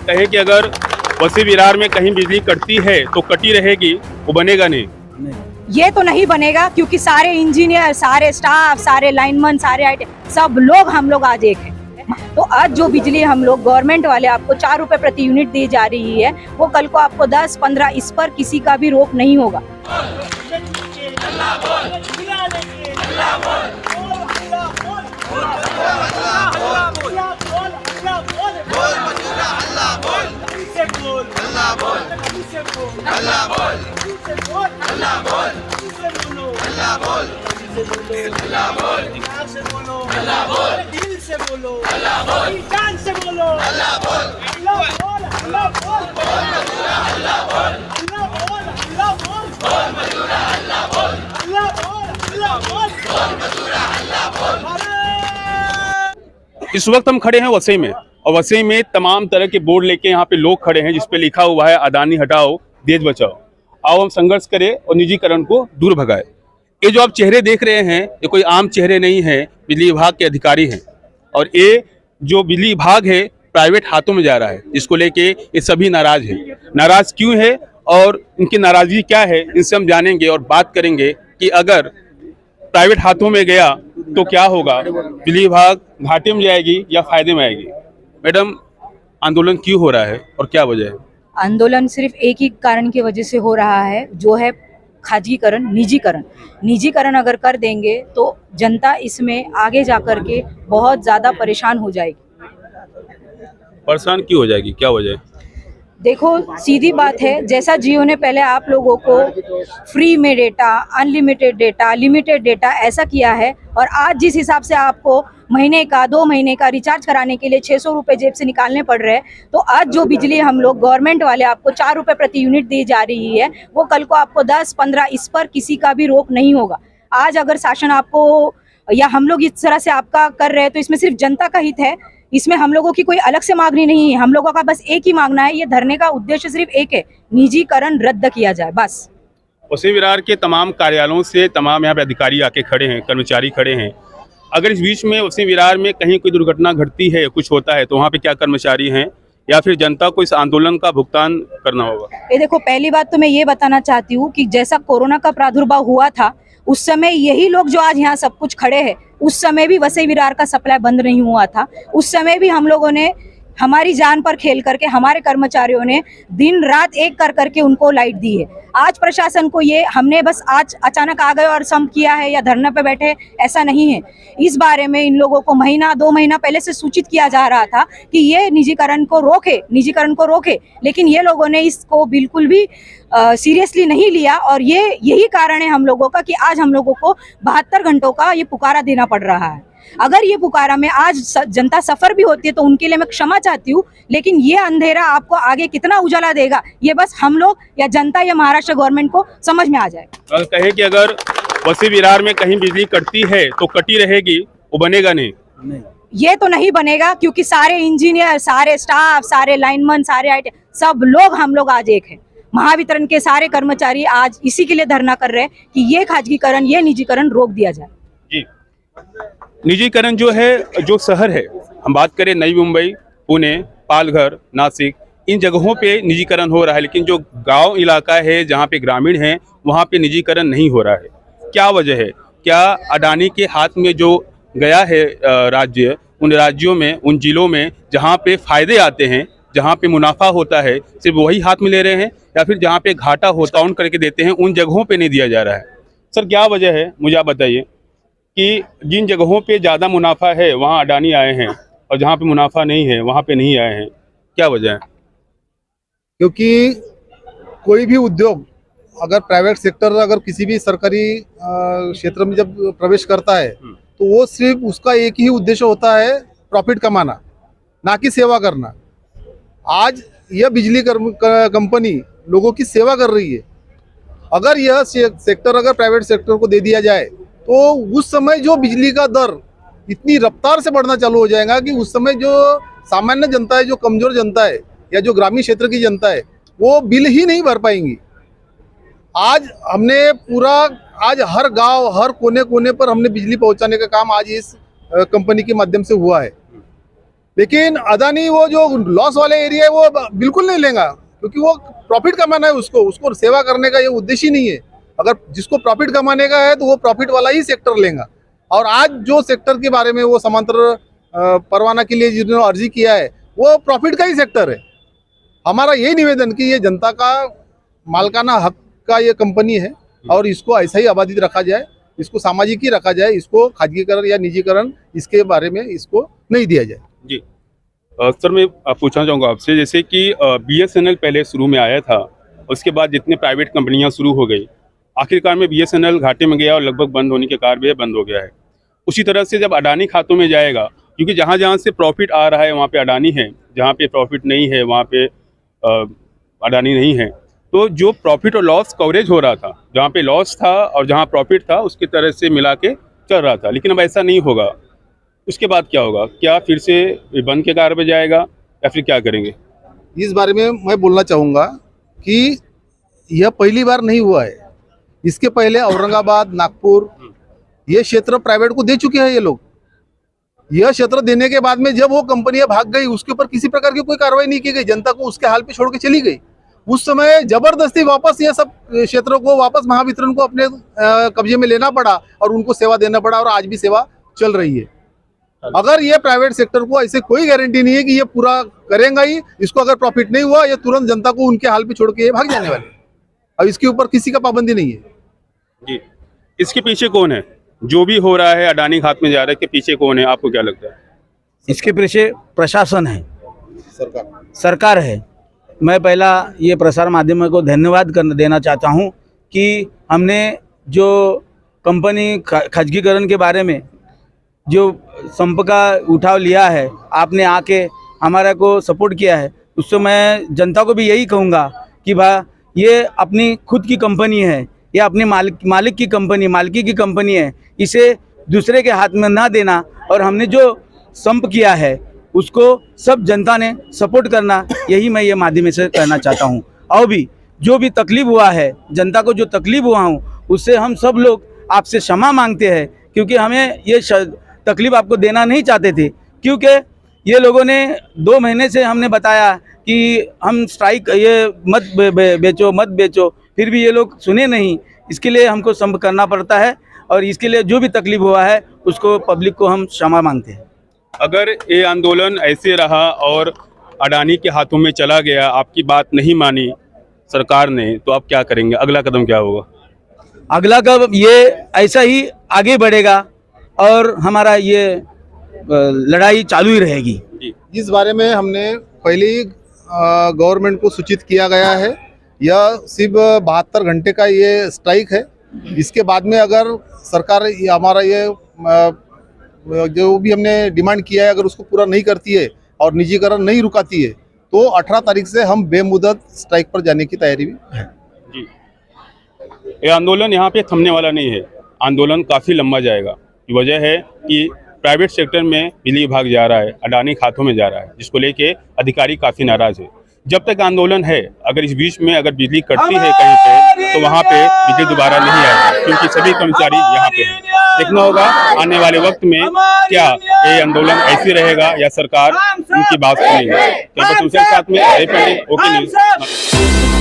कहे कि अगर वसी विरार में कहीं बिजली कटती है तो कटी रहेगी, वो बनेगा नहीं। ये तो नहीं बनेगा क्योंकि सारे इंजीनियर, सारे स्टाफ, सारे लाइनमैन, सारे आईटी सब लोग हम लोग आज एक हैं। तो आज जो बिजली हम लोग गवर्नमेंट वाले आपको 4 रुपए प्रति यूनिट दी जा रही है, वो कल को आपको 10-15 इस पर किसी का भी रोक नहीं होगा। इस वक्त हम खड़े हैं वसई में, और वसई में तमाम तरह के बोर्ड लेके यहाँ पे लोग खड़े हैं जिसपे लिखा हुआ है अडानी हटाओ देश बचाओ। आओ हम संघर्ष करें और निजीकरण को दूर भगाएं। ये जो आप चेहरे देख रहे हैं, ये कोई आम चेहरे नहीं हैं, बिजली विभाग के अधिकारी हैं। और ये जो बिजली विभाग है प्राइवेट हाथों में जा रहा है, जिसको लेके ये सभी नाराज हैं। नाराज क्यों है और इनकी नाराजगी क्या है, इनसे हम जानेंगे और बात करेंगे कि अगर प्राइवेट हाथों में गया तो क्या होगा, बिजली विभाग घाटे में जाएगी या फायदे में आएगी। मैडम, आंदोलन क्यों हो रहा है और क्या वजह है? आंदोलन सिर्फ एक ही कारण की वजह से हो रहा है, जो है खाजगीकरण, निजीकरण। निजीकरण अगर कर देंगे तो जनता इसमें आगे जाकर के बहुत ज़्यादा परेशान हो जाएगी। परेशान क्यों हो जाएगी, क्या वजह है? देखो, सीधी बात है, जैसा जियो ने पहले आप लोगों को फ्री में data, unlimited data, limited data ऐसा किया है, और आज जिस हिसाब से आपको महीने का 2 महीने का रिचार्ज कराने के लिए 600 रुपये जेब से निकालने पड़ रहे हैं, तो आज जो बिजली हम लोग गवर्नमेंट वाले आपको 4 रुपये प्रति यूनिट दी जा रही है, वो कल को आपको 10-15 इस पर किसी का भी रोक नहीं होगा। आज अगर शासन आपको या हम लोग इस तरह से आपका कर रहे हैं तो इसमें सिर्फ जनता का हित है, इसमें हम लोगों की कोई अलग से मांगनी नहीं है। हम लोगों का बस एक ही मांगना है, ये धरने का उद्देश्य सिर्फ एक है, निजीकरण रद्द किया जाए, बस। वसई विरार के तमाम कार्यालयों से तमाम यहाँ पे अधिकारी आके खड़े हैं, कर्मचारी खड़े हैं। अगर इस बीच में वसई विरार में कहीं कोई दुर्घटना घटती है, कुछ होता है, तो वहाँ पे क्या कर्मचारी हैं या फिर जनता को इस आंदोलन का भुगतान करना होगा? ये देखो, पहली बात तो मैं ये बताना चाहती हूँ कि जैसा कोरोना का प्रादुर्भाव हुआ था, उस समय यही लोग जो आज यहाँ सब कुछ खड़े हैं, उस समय भी वसई विरार का सप्लाई बंद नहीं हुआ था। उस समय भी हम लोगों ने हमारी जान पर खेल करके, हमारे कर्मचारियों ने दिन रात एक कर करके उनको लाइट दी है। आज प्रशासन को ये हमने बस आज अचानक आ गए और सम किया है या धरने पे बैठे, ऐसा नहीं है। इस बारे में इन लोगों को महीना 2 महीना पहले से सूचित किया जा रहा था कि ये निजीकरण को रोके, लेकिन ये लोगों ने इसको बिल्कुल भी सीरियसली नहीं लिया, और यही कारण है हम लोगों का कि आज हम लोगों को 72 घंटों का ये पुकारा देना पड़ रहा है। अगर ये पुकारा में आज जनता सफर भी होती है तो उनके लिए मैं क्षमा चाहती हूँ, लेकिन ये अंधेरा आपको आगे कितना उजाला देगा, ये बस हम लोग या जनता या महाराष्ट्र गवर्नमेंट को समझ में आ जाए। कहे कि अगर वसई विरार में कहीं बिजली कटती है तो कटी रहेगी, वो बनेगा नहीं। ये तो नहीं बनेगा क्योंकि सारे इंजीनियर, सारे स्टाफ, सारे लाइनमैन, सारे आईटी सब लोग हम लोग आज एक हैं। महावितरण के सारे कर्मचारी आज इसी के लिए धरना कर रहे हैं कि ये खाजगीकरण, ये निजीकरण रोक दिया जाए। जी, निजीकरण जो है, जो शहर है, हम बात करें नई मुंबई, पुणे, पालघर, नासिक, इन जगहों पे निजीकरण हो रहा है, लेकिन जो गांव इलाका है जहां पे ग्रामीण हैं, वहां पे निजीकरण नहीं हो रहा है। क्या वजह है? क्या अडानी के हाथ में जो गया है राज्य, उन राज्यों में, उन जिलों में जहां पे फायदे आते हैं, जहां पे मुनाफा होता है, सिर्फ वही हाथ में ले रहे हैं, या फिर जहां पे घाटा होता है उन करके देते हैं, उन जगहों पे नहीं दिया जा रहा है? सर, क्या वजह है, मुझे आप बताइए कि जिन जगहों पे ज़्यादा मुनाफा है वहाँ अडानी आए हैं और जहाँ पे मुनाफा नहीं है वहाँ पे नहीं आए हैं, क्या वजह है? क्योंकि कोई भी उद्योग अगर प्राइवेट सेक्टर अगर किसी भी सरकारी क्षेत्र में जब प्रवेश करता है तो वो सिर्फ उसका एक ही उद्देश्य होता है, प्रॉफिट कमाना, ना कि सेवा करना। आज यह बिजली कंपनी लोगों की सेवा कर रही है। अगर यह सेक्टर अगर प्राइवेट सेक्टर को दे दिया जाए तो उस समय जो बिजली का दर इतनी रफ्तार से बढ़ना चालू हो जाएगा कि उस समय जो सामान्य जनता है, जो कमजोर जनता है या जो ग्रामीण क्षेत्र की जनता है, वो बिल ही नहीं भर पाएंगी। आज हमने आज हर गांव, हर कोने कोने पर हमने बिजली पहुंचाने का काम आज इस कंपनी के माध्यम से हुआ है। लेकिन अदानी वो जो लॉस वाले एरिया है वो बिल्कुल नहीं लेगा, क्योंकि वो प्रॉफिट कमाना है, उसको सेवा करने का ये उद्देश्य ही नहीं है। अगर जिसको प्रॉफिट कमाने का है तो वो प्रॉफिट वाला ही सेक्टर लेगा। और आज जो सेक्टर के बारे में वो समांतर परवाना के लिए जिन्होंने अर्जी किया है वो प्रॉफिट का ही सेक्टर है। हमारा यही निवेदन कि ये जनता का मालकाना हक का ये कंपनी है और इसको ऐसा ही आबादित रखा जाए, इसको सामाजिक ही रखा जाए, इसको खाजगीकरण या निजीकरण इसके बारे में इसको नहीं दिया जाए। जी सर, मैं पूछना चाहूँगा आपसे, जैसे कि BSNL पहले शुरू में आया था, उसके बाद जितने प्राइवेट कंपनियां शुरू हो गई, आखिरकार में BSNL घाटे में गया और लगभग बंद होने के कारण भी बंद हो गया है। उसी तरह से जब अडानी खातों में जाएगा, क्योंकि जहाँ जहाँ से प्रॉफिट आ रहा है वहाँ पे अडानी है, जहाँ पे प्रॉफिट नहीं है वहाँ पे अडानी नहीं है, तो जो प्रॉफिट और लॉस कवरेज हो रहा था, जहाँ पे लॉस था और जहाँ प्रॉफिट था उसकी तरह से मिला के चल रहा था, लेकिन अब ऐसा नहीं होगा। उसके बाद क्या होगा? क्या फिर से बंद के कार पे जाएगा या फिर क्या करेंगे? इस बारे में मैं बोलना चाहूँगा कि यह पहली बार नहीं हुआ है। इसके पहले औरंगाबाद, नागपुर ये क्षेत्र प्राइवेट को दे चुके हैं ये लोग। यह क्षेत्र देने के बाद में जब वो कंपनियां भाग गई, उसके ऊपर किसी प्रकार की कोई कार्रवाई नहीं की गई, जनता को उसके हाल पे छोड़ के चली गई। उस समय जबरदस्ती वापस ये सब क्षेत्रों को वापस महावितरण को अपने कब्जे में लेना पड़ा और उनको सेवा देना पड़ा, और आज भी सेवा चल रही है। अगर ये प्राइवेट सेक्टर को ऐसे कोई गारंटी नहीं है कि ये पूरा करेगा ही, इसको अगर प्रॉफिट नहीं हुआ ये तुरंत जनता को उनके हाल पे छोड़ के भाग जाने वाले। अब इसके ऊपर किसी का पाबंदी नहीं है। जी, इसके पीछे कौन है? जो भी हो रहा है अडानी खात में जा रहा है, के पीछे कौन है, आपको क्या लगता है? इसके पीछे प्रशासन है, सरकार है। मैं पहला ये प्रसार माध्यमों को धन्यवाद देना चाहता हूँ कि हमने जो कंपनी खाजगीकरण के बारे में जो संप का उठाव लिया है, आपने आके हमारा को सपोर्ट किया है। उससे मैं जनता को भी यही कहूँगा कि भाई ये अपनी खुद की कंपनी है, ये अपनी मालिक की कंपनी, मालिकी की कंपनी है, इसे दूसरे के हाथ में ना देना। और हमने जो संप किया है उसको सब जनता ने सपोर्ट करना, यही मैं ये माध्यम से कहना चाहता हूँ। और भी जो भी तकलीफ हुआ है, जनता को जो तकलीफ हुआ हूँ, उससे हम सब लोग आपसे क्षमा मांगते हैं, क्योंकि हमें ये तकलीफ आपको देना नहीं चाहते थे। क्योंकि ये लोगों ने 2 महीने से हमने बताया कि हम स्ट्राइक, ये मत बेचो, फिर भी ये लोग सुने नहीं। इसके लिए हमको संप करना पड़ता है, और इसके लिए जो भी तकलीफ हुआ है उसको पब्लिक को हम क्षमा मांगते हैं। अगर ये आंदोलन ऐसे रहा और अडानी के हाथों में चला गया, आपकी बात नहीं मानी सरकार ने, तो आप क्या करेंगे? अगला कदम क्या होगा? अगला कदम ये ऐसा ही आगे बढ़ेगा और हमारा ये लड़ाई चालू ही रहेगी। इस बारे में हमने पहले ही गवर्नमेंट को सूचित किया गया है। यह सिर्फ 72 घंटे का ये स्ट्राइक है। इसके बाद में अगर सरकार हमारा ये जो भी हमने डिमांड किया है अगर उसको पूरा नहीं करती है और निजीकरण नहीं रुकाती है, तो 18 तारीख से हम बेमुदत स्ट्राइक पर जाने की तैयारी में है। जी, ये आंदोलन यहाँ पे थमने वाला नहीं है, आंदोलन काफ़ी लंबा जाएगा। वजह है कि प्राइवेट सेक्टर में बिजली विभाग जा रहा है, अडानी खातों में जा रहा है, जिसको लेके अधिकारी काफ़ी नाराज़ है। जब तक आंदोलन है, अगर इस बीच में अगर बिजली कटती है कहीं पे, तो वहाँ पे बिजली दोबारा नहीं आएगी, क्योंकि सभी कर्मचारी यहाँ पे हैं। देखना होगा आने वाले वक्त में क्या ये आंदोलन ऐसे रहेगा या सरकार उनकी बात सुनेगी। तो दूसरे साथ में ओके न्यूज़।